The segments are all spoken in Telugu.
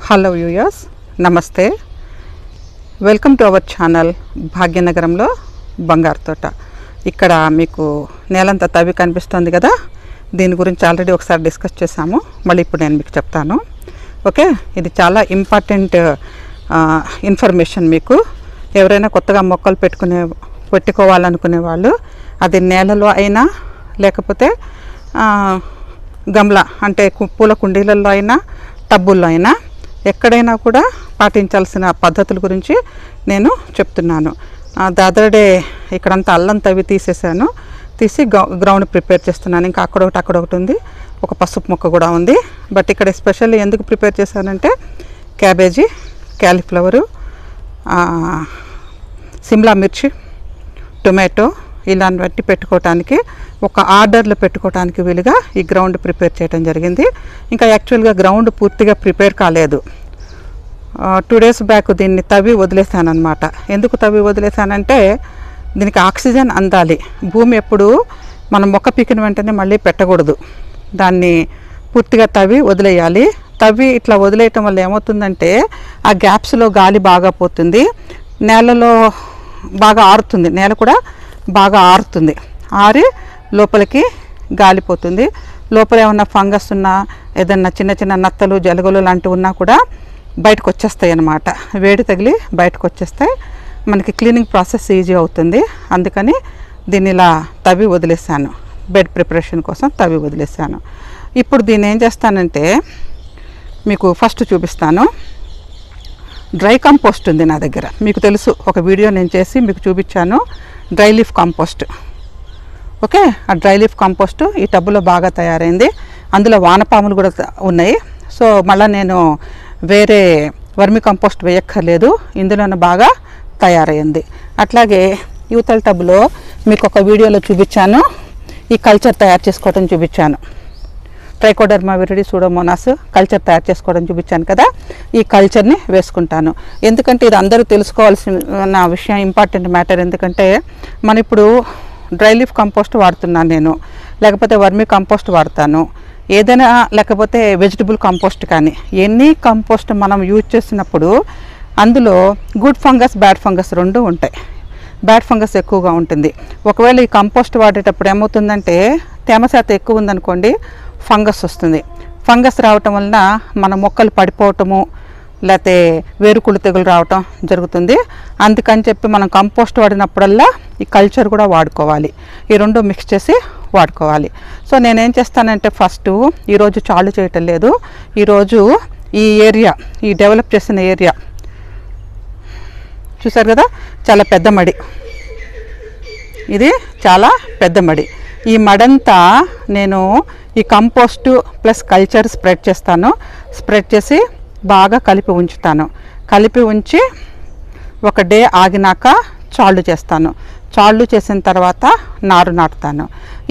హలో వ్యూయర్స్, నమస్తే. వెల్కమ్ టు అవర్ ఛానల్ భాగ్యనగరంలో బంగారు తోట. ఇక్కడ మీకు నేలంతా తవ్వి కనిపిస్తుంది కదా, దీని గురించి ఆల్రెడీ ఒకసారి డిస్కస్ చేశాము. మళ్ళీ ఇప్పుడు నేను మీకు చెప్తాను. ఓకే, ఇది చాలా ఇంపార్టెంట్ ఇన్ఫర్మేషన్. మీకు ఎవరైనా కొత్తగా మొక్కలు పెట్టుకోవాలనుకునే వాళ్ళు, అది నేలలో అయినా లేకపోతే గమ్లా అంటే పూల కుండీలలో అయినా టబ్బుల్లో అయినా ఎక్కడైనా కూడా పాటించాల్సిన పద్ధతుల గురించి నేను చెప్తున్నాను. ద అదర్ డే ఇక్కడంతా అల్లం తవ్వి తీసి గ్రౌండ్ ప్రిపేర్ చేస్తున్నాను. ఇంకా అక్కడొకటి ఉంది, ఒక పసుపు మొక్క కూడా ఉంది. బట్ ఇక్కడ ఎస్పెషల్లీ ఎందుకు ప్రిపేర్ చేశానంటే క్యాబేజీ, క్యాలీఫ్లవరు, సిమ్లా మిర్చి, టొమాటో ఇలాంటివన్నీ పెట్టుకోవటానికి, ఒక ఆర్డర్లో పెట్టుకోవటానికి వీలుగా ఈ గ్రౌండ్ ప్రిపేర్ చేయడం జరిగింది. ఇంకా యాక్చువల్గా గ్రౌండ్ పూర్తిగా ప్రిపేర్ కాలేదు. 2 days బ్యాక్ దీన్ని తవ్వి వదిలేసాను అనమాట. ఎందుకు తవ్వి వదిలేసానంటే దీనికి ఆక్సిజన్ అందాలి. భూమి ఎప్పుడు మనం మొక్క పీకిన వెంటనే మళ్ళీ పెట్టకూడదు, దాన్ని పూర్తిగా తవ్వి వదిలేయాలి. తవ్వి ఇట్లా వదిలేయటం వల్ల ఏమవుతుందంటే ఆ గ్యాప్స్లో గాలి బాగా పోతుంది, నేలలో బాగా ఆరుతుంది, నేల కూడా బాగా ఆరుతుంది. ఆరి లోపలికి గాలిపోతుంది. లోపల ఏమన్నా ఫంగస్ ఉన్నా, ఏదన్నా చిన్న చిన్న నత్తలు, జలగలు లాంటివి ఉన్నా కూడా బయటకు వచ్చేస్తాయి అన్నమాట. వేడి తగిలి బయటకు వచ్చేస్తాయి. మనకి క్లీనింగ్ ప్రాసెస్ ఈజీ అవుతుంది. అందుకని దీన్ని ఇలా తవ్వి వదిలేసాను, బెడ్ ప్రిపరేషన్ కోసం తవ్వి వదిలేసాను. ఇప్పుడు దీన్ని ఏం చేస్తానంటే మీకు ఫస్ట్ చూపిస్తాను. డ్రై కంపోస్ట్ ఉంది నా దగ్గర, మీకు తెలుసు, ఒక వీడియో నేను చేసి మీకు చూపించాను. Dry leaf compost. ఓకే, ఆ డ్రై లీఫ్ కంపోస్ట్ ఈ టబ్బులో బాగా తయారైంది. అందులో వానపాములు కూడా ఉన్నాయి. సో మళ్ళీ నేను వేరే వర్మి కంపోస్ట్ వేయక్కర్లేదు, ఇందులోనే బాగా తయారైంది. అట్లాగే యూతల టబ్బులో మీకు ఒక వీడియోలో చూపించాను, ఈ కల్చర్ తయారు చేసుకోవడం చూపించాను. ట్రైకోడర్మా విరిడి సూడోమోనాస్ కల్చర్ తయారు చేసుకోవడం చూపించాను కదా, ఈ కల్చర్ని వేసుకుంటాను. ఎందుకంటే ఇది అందరూ తెలుసుకోవాల్సిన విషయం, ఇంపార్టెంట్ మ్యాటర్. ఎందుకంటే మన ఇప్పుడు డ్రై లీఫ్ కంపోస్ట్ వాడుతున్నాను నేను, లేకపోతే వర్మీ కంపోస్ట్ వాడతాను, ఏదైనా లేకపోతే వెజిటబుల్ కంపోస్ట్ కానీ, ఎనీ కంపోస్ట్ మనం యూజ్ చేసినప్పుడు అందులో గుడ్ ఫంగస్, బ్యాడ్ ఫంగస్ రెండు ఉంటాయి. బ్యాడ్ ఫంగస్ ఎక్కువగా ఉంటుంది. ఒకవేళ ఈ కంపోస్ట్ వాడేటప్పుడు ఏమవుతుందంటే తేమ శాతం ఎక్కువ ఉందనుకోండి, ఫంగస్ వస్తుంది. ఫంగస్ రావటం వలన మన మొక్కలు పడిపోవటము, లేకపోతే వేరుకుళ్ళు తెగులు రావటం జరుగుతుంది. అందుకని చెప్పి మనం కంపోస్ట్ వాడినప్పుడల్లా ఈ కల్చర్ కూడా వాడుకోవాలి. ఈ రెండు మిక్స్ చేసి వాడుకోవాలి. సో నేనేం చేస్తానంటే ఫస్ట్ ఈరోజు చాలు చేయటం లేదు, ఈరోజు ఈ ఏరియా, ఈ డెవలప్ చేసిన ఏరియా చూసారు కదా, చాలా పెద్ద మడి, ఇది చాలా పెద్ద మడి. ఈ మడంతా నేను ఈ కంపోస్టు ప్లస్ కల్చర్ స్ప్రెడ్ చేస్తాను. స్ప్రెడ్ చేసి బాగా కలిపి ఉంచుతాను. కలిపి ఉంచి ఒక డే ఆగినాక చాళ్ళు చేస్తాను. చాళ్ళు చేసిన తర్వాత నారు నాటుతాను.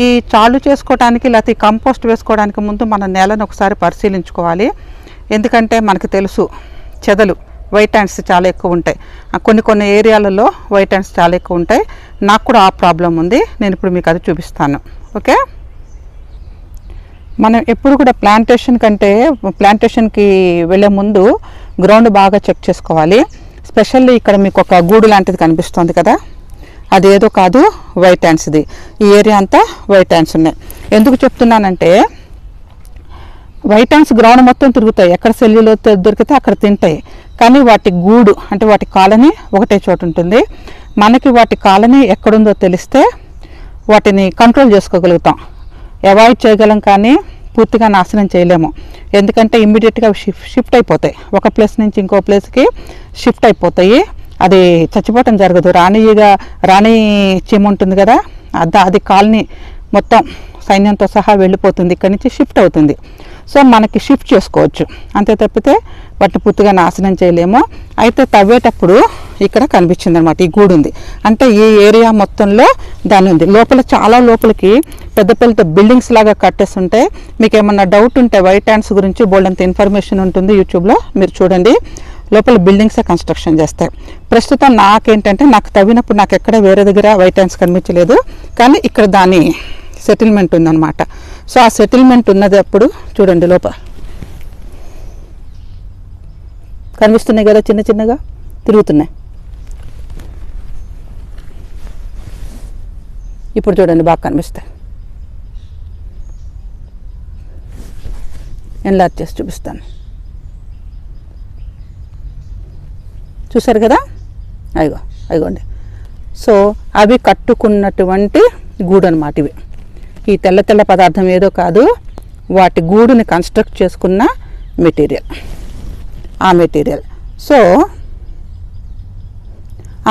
ఈ చాళ్ళు చేసుకోవడానికి లేకపోతే కంపోస్ట్ వేసుకోవడానికి ముందు మన నేలను ఒకసారి పరిశీలించుకోవాలి. ఎందుకంటే మనకు తెలుసు చెదలు, వైట్ హ్యాండ్స్ చాలా ఎక్కువ ఉంటాయి. కొన్ని ఏరియాలలో వైట్ హ్యాండ్స్ చాలా ఎక్కువ ఉంటాయి. నాకు కూడా ఆ ప్రాబ్లం ఉంది. నేను ఇప్పుడు మీకు అది చూపిస్తాను. ఓకే, మనం ఎప్పుడు కూడా ప్లాంటేషన్కి వెళ్ళే ముందు గ్రౌండ్ బాగా చెక్ చేసుకోవాలి. స్పెషల్లీ ఇక్కడ మీకు ఒక గూడు లాంటిది కనిపిస్తుంది కదా, అదేదో కాదు, వైట్ హ్యాండ్స్ది. ఈ ఏరియా అంతా వైట్ హ్యాండ్స్ ఉన్నాయి. ఎందుకు చెప్తున్నానంటే వైట్ హ్యాండ్స్ గ్రౌండ్ మొత్తం తిరుగుతాయి, ఎక్కడ సెల్యులో దొరికితే అక్కడ తింటాయి. కానీ వాటి గూడు అంటే వాటి కాలనీ ఒకటే చోటు ఉంటుంది. మనకి వాటి కాలనీ ఎక్కడుందో తెలిస్తే వాటిని కంట్రోల్ చేసుకోగలుగుతాం, అవాయిడ్ చేయగలం, కానీ పూర్తిగా నాశనం చేయలేము. ఎందుకంటే ఇమ్మీడియట్గా షిఫ్ట్ అయిపోతాయి, ఒక ప్లేస్ నుంచి ఇంకో ప్లేస్కి షిఫ్ట్ అయిపోతాయి. అది చచ్చిపోవటం జరగదు. రాణి చీమ ఉంటుంది కదా, అది కాలనీ మొత్తం సైన్యంతో సహా వెళ్ళిపోతుంది, ఇక్కడి నుంచి షిఫ్ట్ అవుతుంది. సో మనకి షిఫ్ట్ చేసుకోవచ్చు, అంతే తప్పితే వాటిని పూర్తిగా నాశనం చేయలేము. అయితే తవ్వేటప్పుడు ఇక్కడ కనిపించింది అనమాట, ఈ గూడు ఉంది. అంటే ఈ ఏరియా మొత్తంలో దాని ఉంది. లోపల చాలా లోపలికి పెద్ద బిల్డింగ్స్ లాగా కట్టేస్తుంటే, మీకు ఏమన్నా డౌట్ ఉంటే వైట్ హ్యాండ్స్ గురించి బోల్డంత ఇన్ఫర్మేషన్ ఉంటుంది యూట్యూబ్లో, మీరు చూడండి. లోపల బిల్డింగ్సే కన్స్ట్రక్షన్ చేస్తాయి. ప్రస్తుతం నాకేంటంటే నాకు తవ్వినప్పుడు నాకు ఎక్కడ వేరే దగ్గర వైట్ హ్యాండ్స్ కనిపించలేదు, కానీ ఇక్కడ దాని సెటిల్మెంట్ ఉందన్నమాట. సో ఆ సెటిల్మెంట్ ఉన్నది అప్పుడు చూడండి లోపల కనిపిస్తున్నాయి కదా, చిన్న చిన్నగా తిరుగుతున్నాయి. ఇప్పుడు చూడండి బాగా కనిపిస్తాయి. ఎన్లార్జ్ చేసి చూపిస్తాను. చూసారు కదా, అదిగోండి. సో అవి కట్టుకున్నటువంటి గూడు అన్నమాట. ఇవి ఈ తెల్ల తెల్ల పదార్థం ఏదో కాదు, వాటి గూడుని కన్స్ట్రక్ట్ చేసుకున్న మెటీరియల్, ఆ మెటీరియల్. సో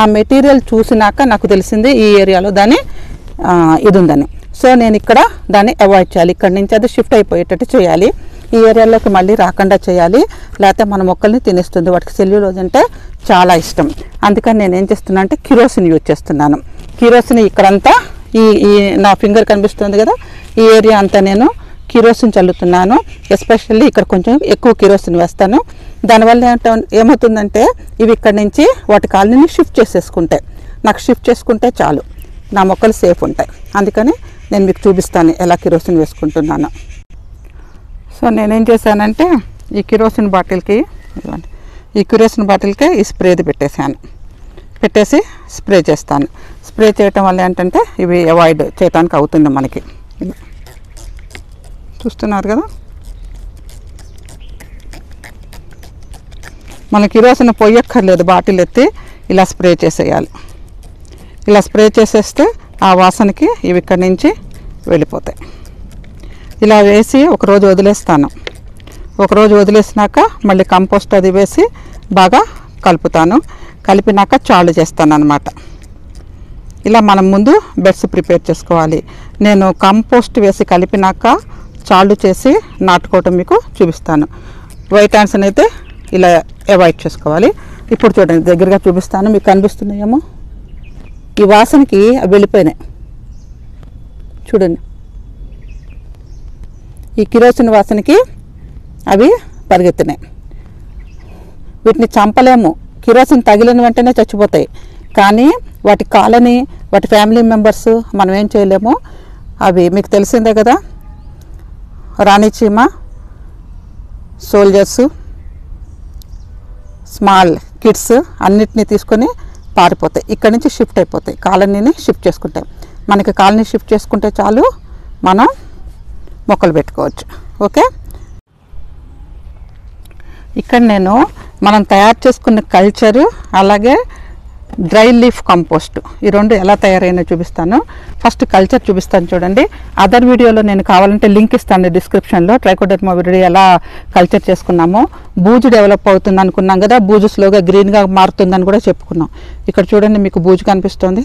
ఆ మెటీరియల్ చూసినాక నాకు తెలిసింది ఈ ఏరియాలో దాని ఇది ఉందని. సో నేను ఇక్కడ దాన్ని అవాయిడ్ చేయాలి, ఇక్కడి నుంచి అది షిఫ్ట్ అయిపోయేటట్టు చేయాలి, ఈ ఏరియాలోకి మళ్ళీ రాకుండా చేయాలి, లేకపోతే మన మొక్కల్ని తినేస్తుంది. వాటికి సెల్యులోజ్ అంటే చాలా ఇష్టం. అందుకని నేను ఏం చేస్తున్నా అంటే కిరోసిన్ యూజ్ చేస్తున్నాను. కిరోసిన్ ఇక్కడంతా ఈ నా ఫింగర్ కనిపిస్తుంది కదా, ఈ ఏరియా అంతా నేను కిరోసిన్ చల్లుతున్నాను. ఎస్పెషల్లీ ఇక్కడ కొంచెం ఎక్కువ కిరోసిన్ వేస్తాను. దానివల్ల ఏమవుతుందంటే ఇవి ఇక్కడి నుంచి వాటి కాలనీని షిఫ్ట్ చేసేసుకుంటాయి. నాకు షిఫ్ట్ చేసుకుంటే చాలు, నా మొక్కలు సేఫ్ ఉంటాయి. అందుకని నేను మీకు చూపిస్తాను ఎలా కిరోసిన్ వేసుకుంటున్నాను. సో నేనేం చేశానంటే ఈ కిరోసిన్ బాటిల్కి ఈ స్ప్రేది పెట్టేసి స్ప్రే చేస్తాను. స్ప్రే చేయటం వల్ల ఏంటంటే ఇవి అవాయిడ్ చేయడానికి అవుతుంది మనకి. చూస్తున్నారు కదా, మన కిరోసిన్ పొయ్యక్కర్లేదు, బాటిల్ ఎత్తి ఇలా స్ప్రే చేసేయాలి. ఇలా స్ప్రే చేసేస్తే ఆ వాసనకి ఇవి ఇక్కడి నుంచి వెళ్ళిపోతాయి. ఇలా వేసి ఒకరోజు వదిలేస్తాను. ఒకరోజు వదిలేసినాక మళ్ళీ కంపోస్ట్ అది వేసి బాగా కలుపుతాను. కలిపినాక చాలు చేస్తాను అన్నమాట. ఇలా మనం ముందు బెడ్స్ ప్రిపేర్ చేసుకోవాలి. నేను కంపోస్ట్ వేసి కలిపినాక చాలు చేసి నాటుకోవటం మీకు చూపిస్తాను. వైట్ హ్యాండ్స్ని అయితే ఇలా అవాయిడ్ చేసుకోవాలి. ఇప్పుడు చూడండి, దగ్గరగా చూపిస్తాను, మీకు కనిపిస్తున్నాయేమో. ఈ వాసనకి అవి వెళ్ళిపోయినాయి చూడండి. ఈ కిరోసిన్ వాసనకి అవి పరిగెత్తినాయి. వీటిని చంపలేము, కిరోసిన్ తగిలిన వెంటనే చచ్చిపోతాయి. కానీ వాటి కాలనీ, వాటి ఫ్యామిలీ మెంబర్స్ మనం ఏం చేయలేము. అవి మీకు తెలిసిందే కదా, రాణి చీమ, సోల్జర్స్, స్మాల్ కిడ్స్ అన్నిటినీ తీసుకొని పారిపోతాయి. ఇక్కడి నుంచి షిఫ్ట్ అయిపోతాయి, కాలనీని షిఫ్ట్ చేసుకుంటాయి. మనకి కాలనీ షిఫ్ట్ చేసుకుంటే చాలు, మనం మొక్కలు పెట్టుకోవచ్చు. ఓకే, ఇక్కడ నేను మనం తయారు చేసుకున్న కల్చరు అలాగే డ్రై లీఫ్ కంపోస్ట్ ఈ రెండు ఎలా తయారైనా చూపిస్తాను. ఫస్ట్ కల్చర్ చూపిస్తాను చూడండి. అదర్ వీడియోలో నేను కావాలంటే లింక్ ఇస్తాను డిస్క్రిప్షన్లో. ట్రైకోడర్మా విరిడి ఎలా కల్చర్ చేసుకున్నామో. బూజు డెవలప్ అవుతుంది అనుకున్నాం కదా, బూజు స్లోగా గ్రీన్గా మారుతుందని కూడా చెప్పుకున్నాం. ఇక్కడ చూడండి, మీకు బూజు కనిపిస్తుంది,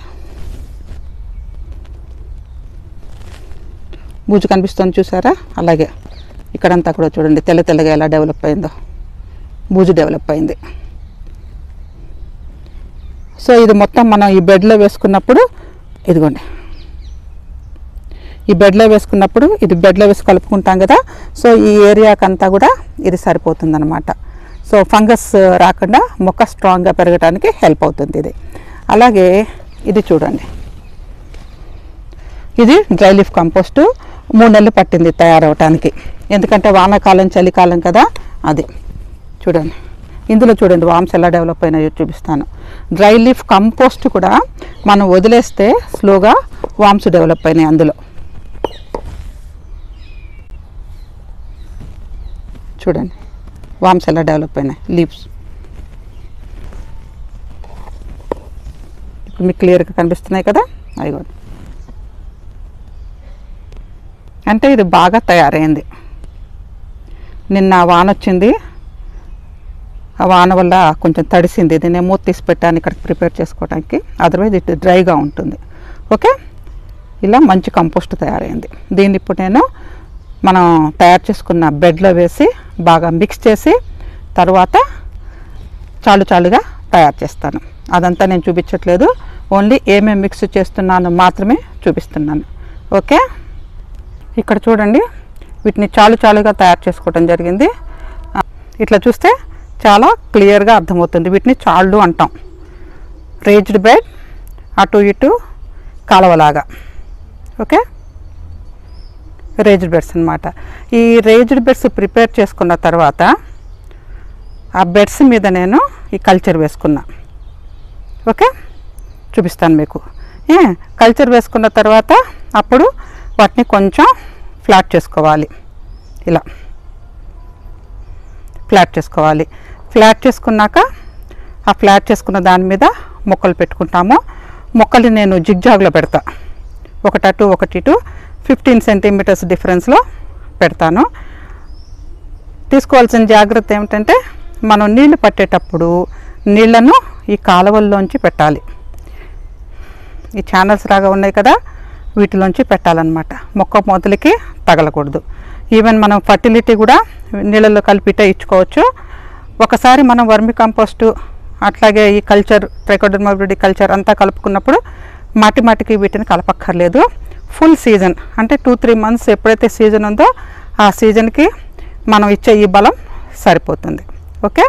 బూజు కనిపిస్తుంది చూసారా. అలాగే ఇక్కడంతా కూడా చూడండి తెల్ల తెల్లగా ఎలా డెవలప్ అయిందో, బూజు డెవలప్ అయింది. సో ఇది మొత్తం మనం ఈ బెడ్లో వేసుకున్నప్పుడు, ఇదిగోండి ఈ బెడ్లో వేసుకున్నప్పుడు ఇది బెడ్లో వేసి కలుపుకుంటాం కదా. సో ఈ ఏరియాకంతా కూడా ఇది సరిపోతుందన్నమాట. సో ఫంగస్ రాకుండా మొక్క స్ట్రాంగ్గా పెరగడానికి హెల్ప్ అవుతుంది ఇది. అలాగే ఇది చూడండి, ఇది డ్రై లీఫ్ కంపోస్టు. 3 నెలలు పట్టింది తయారవటానికి, ఎందుకంటే వానాకాలం చలికాలం కదా. అది చూడండి, ఇందులో చూడండి వామ్స్ ఎలా డెవలప్ అయినాయో చూపిస్తాను. డ్రై లీఫ్ కంపోస్ట్ కూడా మనం వదిలేస్తే స్లోగా వామ్స్ డెవలప్ అయినాయి. అందులో చూడండి వామ్స్ ఎలా డెవలప్ అయినాయి, లీవ్స్. ఇప్పుడు మీకు క్లియర్గా కనిపిస్తున్నాయి కదా, అదిగోండి. అంటే ఇది బాగా తయారైంది. నిన్న వాన వచ్చింది, ఆ వాన వల్ల కొంచెం తడిసింది. ఇది నేను మూత తీసి పెట్టాను ఇక్కడికి ప్రిపేర్ చేసుకోవడానికి, అదర్వైజ్ ఇది డ్రైగా ఉంటుంది. ఓకే, ఇలా మంచి కంపోస్ట్ తయారైంది. దీన్ని ఇప్పుడు నేను మనం తయారు చేసుకున్న బెడ్లో వేసి బాగా మిక్స్ చేసి తర్వాత చాలుగా తయారు చేస్తాను. అదంతా నేను చూపించట్లేదు, ఓన్లీ ఏమేమి మిక్స్ చేస్తున్నాను మాత్రమే చూపిస్తున్నాను. ఓకే, ఇక్కడ చూడండి, వీటిని చాలుగా తయారు చేసుకోవడం జరిగింది. ఇట్లా చూస్తే చాలా క్లియర్గా అర్థమవుతుంది. వీటిని చాళ్ళు అంటాం. రేజ్డ్ బెడ్, అటు ఇటు కాలువలాగా. ఓకే, రేజ్డ్ బెడ్స్ అన్నమాట. ఈ రేజ్డ్ బెడ్స్ ప్రిపేర్ చేసుకున్న తర్వాత ఆ బెడ్స్ మీద నేను ఈ కల్చర్ వేసుకున్నా. ఓకే, చూపిస్తాను మీకు. కల్చర్ వేసుకున్న తర్వాత అప్పుడు వాటిని కొంచెం ఫ్లాట్ చేసుకోవాలి. ఇలా ఫ్లాట్ చేసుకోవాలి. ఫ్లాట్ చేసుకున్నాక ఆ ఫ్లాట్ చేసుకున్న దాని మీద మొక్కలు పెట్టుకుంటాము. మొక్కలు నేను జిగ్జాగ్లో పెడతా, ఒకటి అటు ఒకటి ఇటు 15 సెంటీమీటర్స్ డిఫరెన్స్లో పెడతాను. తీసుకోవాల్సిన జాగ్రత్త ఏమిటంటే మనం నీళ్లు పట్టేటప్పుడు నీళ్లను ఈ కాలువల్లోంచి పెట్టాలి. ఈ ఛానల్స్ లాగా ఉన్నాయి కదా, వీటిలోంచి పెట్టాలన్నమాట. మొక్క మొదలకి తగలకూడదు. ఈవెన్ మనం ఫర్టిలిటీ కూడా నీళ్ళల్లో కలిపిటే ఇచ్చుకోవచ్చు. ఒకసారి మనం వర్మి కంపోస్టు అట్లాగే ఈ కల్చర్ ట్రైకోడర్మా విరిడి కల్చర్ అంతా కలుపుకున్నప్పుడు మాటికి వీటిని కలపక్కర్లేదు. ఫుల్ సీజన్ అంటే 2-3 మంత్స్ ఎప్పుడైతే సీజన్ ఉందో ఆ సీజన్కి మనం ఇచ్చే ఈ బలం సరిపోతుంది. ఓకే,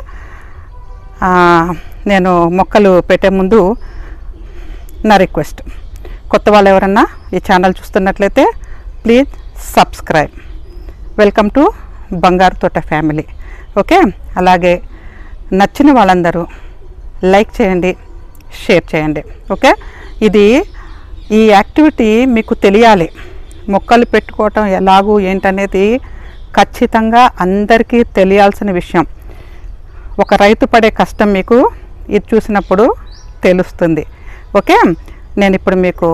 నేను మొక్కలు పెట్టే ముందు నా రిక్వెస్ట్, కొత్త వాళ్ళు ఎవరన్నా ఈ ఛానల్ చూస్తున్నట్లయితే ప్లీజ్ సబ్స్క్రైబ్. వెల్కమ్ టు బంగారు తోట ఫ్యామిలీ. ఓకే, అలాగే నచ్చిన వాళ్ళందరూ లైక్ చేయండి, షేర్ చేయండి. ఓకే, ఈ యాక్టివిటీ మీకు తెలియాలి. మొక్కలు పెట్టుకోవటం ఎలాగూ ఏంటనేది ఖచ్చితంగా అందరికీ తెలియాల్సిన విషయం. ఒక రైతు పడే కష్టం మీకు ఇది చూసినప్పుడు తెలుస్తుంది. ఓకే, నేను ఇప్పుడు మీకు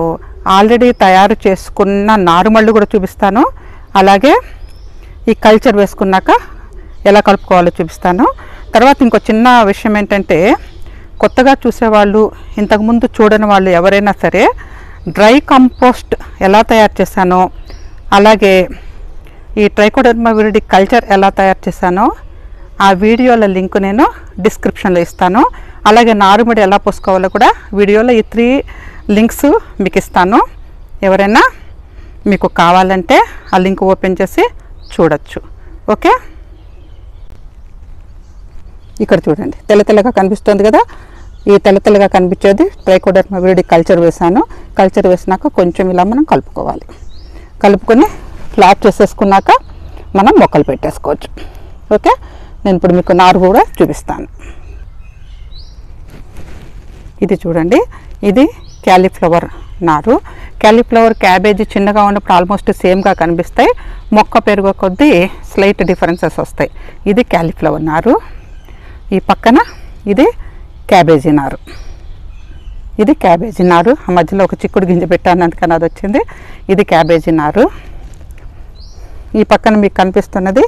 ఆల్రెడీ తయారు చేసుకున్న నారుమళ్ళు కూడా చూపిస్తాను. అలాగే ఈ కల్చర్ వేసుకున్నాక ఎలా కలుపుకోవాలో చూపిస్తాను. తర్వాత ఇంకో చిన్న విషయం ఏంటంటే, కొత్తగా చూసేవాళ్ళు, ఇంతకుముందు చూడని వాళ్ళు ఎవరైనా సరే డ్రై కంపోస్ట్ ఎలా తయారు చేశానో, అలాగే ఈ ట్రైకోడర్మా విరిడి కల్చర్ ఎలా తయారు చేశానో ఆ వీడియోల లింక్ నేను డిస్క్రిప్షన్లో ఇస్తాను. అలాగే నారుమడి ఎలా పోసుకోవాలో కూడా వీడియోలో ఈ 3 లింక్స్ మీకు ఇస్తాను. ఎవరైనా మీకు కావాలంటే ఆ లింక్ ఓపెన్ చేసి చూడొచ్చు. ఓకే, ఇక్కడ చూడండి, తెల్లగా కనిపిస్తుంది కదా, ఈ తెల్లగా కనిపించేది ట్రైకోడర్మా విరిడి కల్చర్ వేసాను. కల్చర్ వేసినాక కొంచెం ఇలా మనం కలుపుకోవాలి. కలుపుకొని ఫ్లాట్ చేసేసుకున్నాక మనం మొక్కలు పెట్టేసుకోవచ్చు. ఓకే, నేను ఇప్పుడు మీకు నారు కూడా చూపిస్తాను. ఇది చూడండి, ఇది క్యాలీఫ్లవర్ నారు. క్యాలీఫ్లవర్, క్యాబేజీ చిన్నగా ఉన్నప్పుడు ఆల్మోస్ట్ సేమ్గా కనిపిస్తాయి. మొక్క పెరుగు కొద్దీ స్లైట్ డిఫరెన్సెస్ వస్తాయి. ఇది క్యాలీఫ్లవర్ నారు. ఈ పక్కన ఇది క్యాబేజీ నారు. ఇది క్యాబేజీ నారు. ఆ మధ్యలో ఒక చిక్కుడు గింజ పెట్టాను, అందుకని అది వచ్చింది. ఇది క్యాబేజీ నారు. ఈ పక్కన మీకు కనిపిస్తున్నది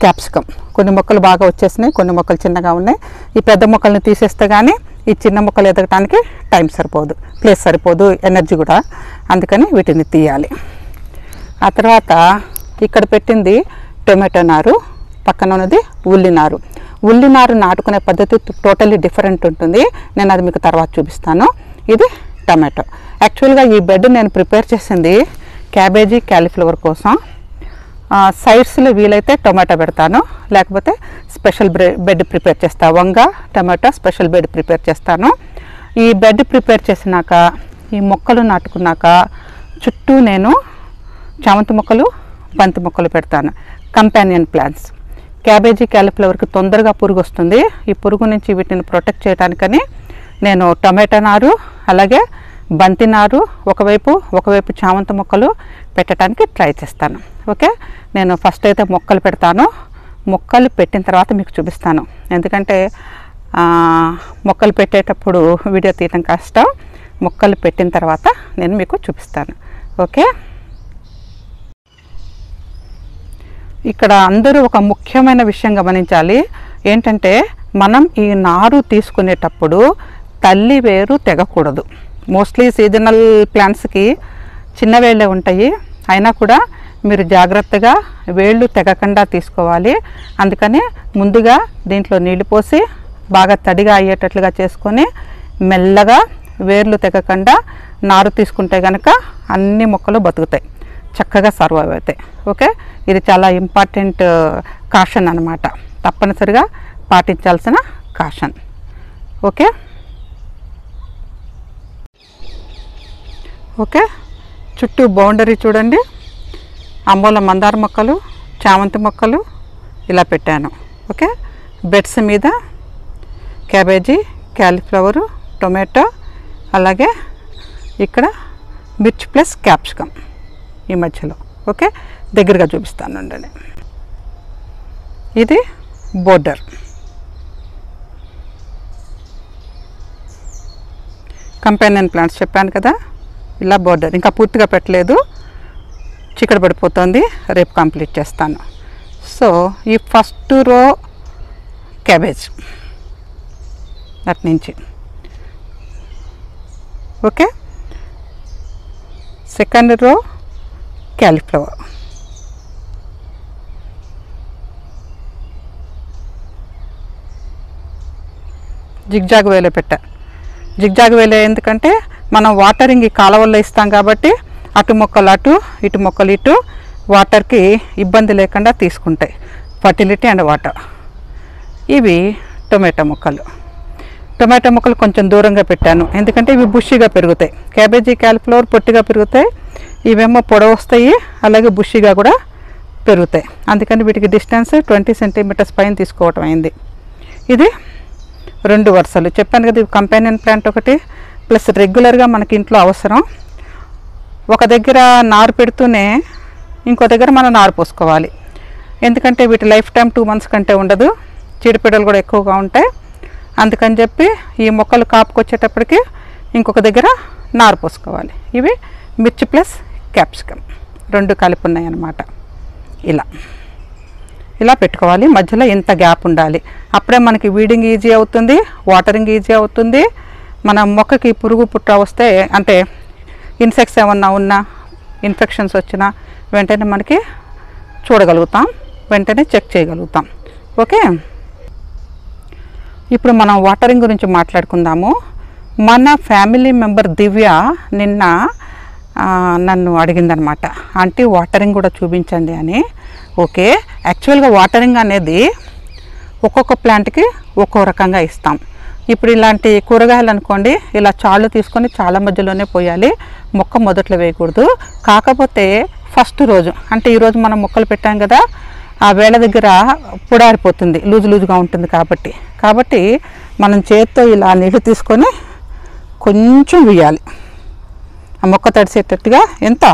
క్యాప్సికమ్. కొన్ని మొక్కలు బాగా వచ్చేసినాయి, కొన్ని మొక్కలు చిన్నగా ఉన్నాయి. ఈ పెద్ద మొక్కల్ని తీసేస్తే కానీ ఈ చిన్న మొక్కలు ఎదగటానికి టైం సరిపోదు, ప్లేస్ సరిపోదు, ఎనర్జీ కూడా. అందుకని వీటిని తీయాలి. ఆ తర్వాత ఇక్కడ పెట్టింది టొమాటో నారు, పక్కన ఉన్నది ఉల్లి నారు. ఉల్లి నారు నాటుకునే పద్ధతి టోటల్లీ డిఫరెంట్ ఉంటుంది. నేను అది మీకు తర్వాత చూపిస్తాను. ఇది టమాటో. యాక్చువల్గా ఈ బెడ్ నేను ప్రిపేర్ చేసింది క్యాబేజీ, క్యాలీఫ్లవర్ కోసం. సైడ్స్లో వీలైతే టొమాటో పెడతాను, లేకపోతే స్పెషల్ బెడ్ ప్రిపేర్ చేస్తాను. వంగ టమాటో స్పెషల్ బెడ్ ప్రిపేర్ చేస్తాను. ఈ బెడ్ ప్రిపేర్ చేసినాక ఈ మొక్కలు నాటుకున్నాక చుట్టూ నేను చామంతి మొక్కలు, బంతి మొక్కలు పెడతాను, కంపానియన్ ప్లాంట్స్. క్యాబేజీ, క్యాలీఫ్లవర్కి తొందరగా పురుగు వస్తుంది. ఈ పురుగు నుంచి వీటిని ప్రొటెక్ట్ చేయడానికని నేను టొమాటో నారు, అలాగే బంతి నారు, ఒకవైపు చామంతి మొక్కలు పెట్టడానికి ట్రై చేస్తాను. ఓకే, నేను ఫస్ట్ అయితే మొక్కలు పెడతాను. మొక్కలు పెట్టిన తర్వాత మీకు చూపిస్తాను. ఎందుకంటే మొక్కలు పెట్టేటప్పుడు వీడియో తీయడం కష్టం. మొక్కలు పెట్టిన తర్వాత నేను మీకు చూపిస్తాను. ఓకే, ఇక్కడ అందరూ ఒక ముఖ్యమైన విషయం గమనించాలి. ఏంటంటే మనం ఈ నారు తీసుకునేటప్పుడు తల్లి వేరు తెగకూడదు. మోస్ట్లీ సీజనల్ ప్లాంట్స్కి చిన్న వేళ్ళే ఉంటాయి, అయినా కూడా మీరు జాగ్రత్తగా వేళ్ళు తెగకుండా తీసుకోవాలి. అందుకని ముందుగా దీంట్లో నీళ్లు పోసి బాగా తడిగా అయ్యేటట్లుగా చేసుకొని మెల్లగా వేర్లు తెగకుండా నారు తీసుకుంటే కనుక అన్ని మొక్కలు బతుకుతాయి, చక్కగా సర్వైవ్ అవుతాయి. ఓకే, ఇది చాలా ఇంపార్టెంట్ కాషన్ అన్నమాట, తప్పనిసరిగా పాటించాల్సిన కాషన్. ఓకే ఓకే చుట్టూ బౌండరీ చూడండి, అంబోల మందార మొక్కలు, చామంతి మొక్కలు ఇలా పెట్టాను. ఓకే, బెడ్స్ మీద క్యాబేజీ, క్యాలీఫ్లవరు, టొమాటో, అలాగే ఇక్కడ మిర్చి ప్లస్ క్యాప్సికమ్ ఈ మధ్యలో. ఓకే, దగ్గరగా చూపిస్తాను అండి. ఇది బోర్డర్. కంపానియన్ ప్లాంట్స్ చెప్పాను కదా, ఇలా బోర్డర్ ఇంకా పూర్తిగా పెట్టలేదు, చిక్కడి పడిపోతుంది, రేపు కంప్లీట్ చేస్తాను. సో ఈ ఫస్ట్ రో క్యాబేజ్ అటు నుంచి, okay. Second row cauliflower, zigzag వేలో పెట్టా. జిగ్జాగ్ వేలో ఎందుకంటే మనం వాటరింగ్ ఈ కాలువల్లో ఇస్తాం కాబట్టి అటు మొక్కలు అటు, ఇటు మొక్కలు ఇటు, వాటర్కి ఇబ్బంది లేకుండా తీసుకుంటాయి, ఫర్టిలిటీ అండ్ వాటర్. ఇవి టొమాటో మొక్కలు. టొమాటో మొక్కలు కొంచెం దూరంగా పెట్టాను ఎందుకంటే ఇవి బుషిగా పెరుగుతాయి. క్యాబేజీ, క్యాలీఫ్లవర్ పొట్టిగా పెరుగుతాయి, ఇవేమో పొడవు వస్తాయి, అలాగే బుషిగా కూడా పెరుగుతాయి. అందుకని వీటికి డిస్టెన్స్ 20 సెంటీమీటర్స్ పైన తీసుకోవటం అయింది. ఇది 2 వరుసలు చెప్పాను కదా, ఇవి కంపానియన్ ప్లాంట్ ఒకటి ప్లస్ రెగ్యులర్గా మనకి ఇంట్లో అవసరం. ఒక దగ్గర నారు పెడుతూనే ఇంకో దగ్గర మనం నారు పోసుకోవాలి, ఎందుకంటే వీటి లైఫ్ టైం 2 months కంటే ఉండదు, చీడపీడలు కూడా ఎక్కువగా ఉంటాయి. అందుకని చెప్పి ఈ మొక్కలు కాపుకొచ్చేటప్పటికి ఇంకొక దగ్గర నారు పోసుకోవాలి. ఇవి మిర్చి ప్లస్ క్యాప్సికమ్ 2 కలిపి ఉన్నాయి అన్నమాట. ఇలా పెట్టుకోవాలి, మధ్యలో ఇంత గ్యాప్ ఉండాలి. అప్పుడే మనకి వీడింగ్ ఈజీ అవుతుంది, వాటరింగ్ ఈజీ అవుతుంది. మన మొక్కకి పురుగు పుట్ర వస్తే అంటే ఇన్సెక్ట్స్ ఏమన్నా ఉన్నా, ఇన్ఫెక్షన్స్ వచ్చినా వెంటనే మనకి చూడగలుగుతాం, వెంటనే చెక్ చేయగలుగుతాం. ఓకే, ఇప్పుడు మనం వాటరింగ్ గురించి మాట్లాడుకుందాము. మన ఫ్యామిలీ మెంబర్ దివ్య నిన్న నన్ను అడిగిందనమాట, ఆంటీ వాటరింగ్ కూడా చూపించండి అని. ఓకే, యాక్చువల్గా వాటరింగ్ అనేది ఒక్కొక్క ప్లాంట్కి ఒక్కో రకంగా ఇస్తాం. ఇప్పుడు ఇలాంటి కూరగాయలు అనుకోండి, ఇలా చాళ్ళు తీసుకొని చాలా మధ్యలోనే పోయాలి, మొక్క మొదట్లో వేయకూడదు. కాకపోతే ఫస్ట్ రోజు అంటే ఈరోజు మనం మొక్కలు పెట్టాం కదా, ఆ వేళ దగ్గర పొడారిపోతుంది, లూజుగా ఉంటుంది. కాబట్టి మనం చేత్తో ఇలా నీళ్ళు తీసుకొని కొంచెం వేయాలి, ఆ మొక్క తడిసేటట్టుగా. ఎంత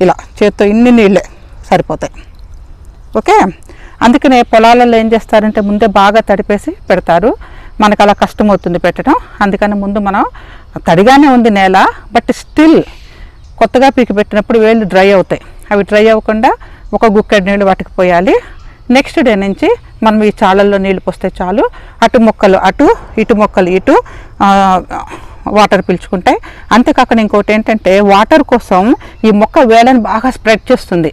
ఇలా చేత్తో ఇన్ని నీళ్ళే సరిపోతాయి. ఓకే, అందుకనే పొలాలలో ఏం చేస్తారంటే ముందే బాగా తడిపేసి పెడతారు, మనకు అలా కష్టమవుతుంది పెట్టడం. అందుకని ముందు మనం తడిగానే ఉంది నేల, బట్ స్టిల్ కొత్తగా పీకి పెట్టినప్పుడు వేళ్ళు డ్రై అవుతాయి. అవి డ్రై అవ్వకుండా ఒక గుక్కెడు నీళ్ళు వాటికి పోయాలి. నెక్స్ట్ డే నుంచి మనం ఈ చాళ్ళల్లో నీళ్ళు పోస్తే చాలు, అటు మొక్కలు అటు, ఇటు మొక్కలు ఇటు వాటర్ పీల్చుకుంటాయి. అంతేకాకుండా ఇంకోటి ఏంటంటే వాటర్ కోసం ఈ మొక్క వేళ్ళని బాగా స్ప్రెడ్ చేస్తుంది,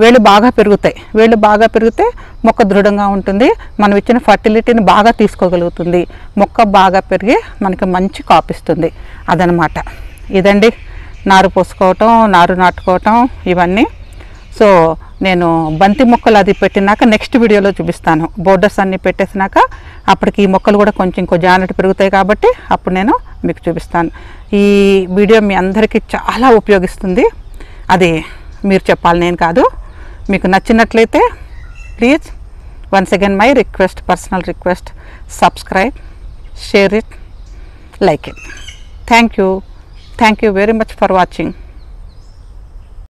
వేళ్ళు బాగా పెరుగుతాయి. వేళ్ళు బాగా పెరిగితే మొక్క దృఢంగా ఉంటుంది, మనం ఇచ్చిన ఫర్టిలిటీని బాగా తీసుకోగలుగుతుంది, మొక్క బాగా పెరిగి మనకి మంచి కాపిస్తుంది. అదనమాట. ఇదండి నారు పోసుకోవటం, నారు నాటుకోవటం ఇవన్నీ. సో నేను బంతి మొక్కలు అది పెట్టినాక నెక్స్ట్ వీడియోలో చూపిస్తాను. బోర్డర్స్ అన్నీ పెట్టేసినాక అప్పటికి ఈ మొక్కలు కూడా కొంచెం జానెట్ పెరుగుతాయి కాబట్టి అప్పుడు నేను మీకు చూపిస్తాను. ఈ వీడియో మీ అందరికీ చాలా ఉపయోగిస్తుంది, అది మీరు చెప్పాలి, నేను కాదు. మీకు నచ్చినట్లయితే please once again my request, personal request, subscribe, share it, like it. Thank you very much for watching.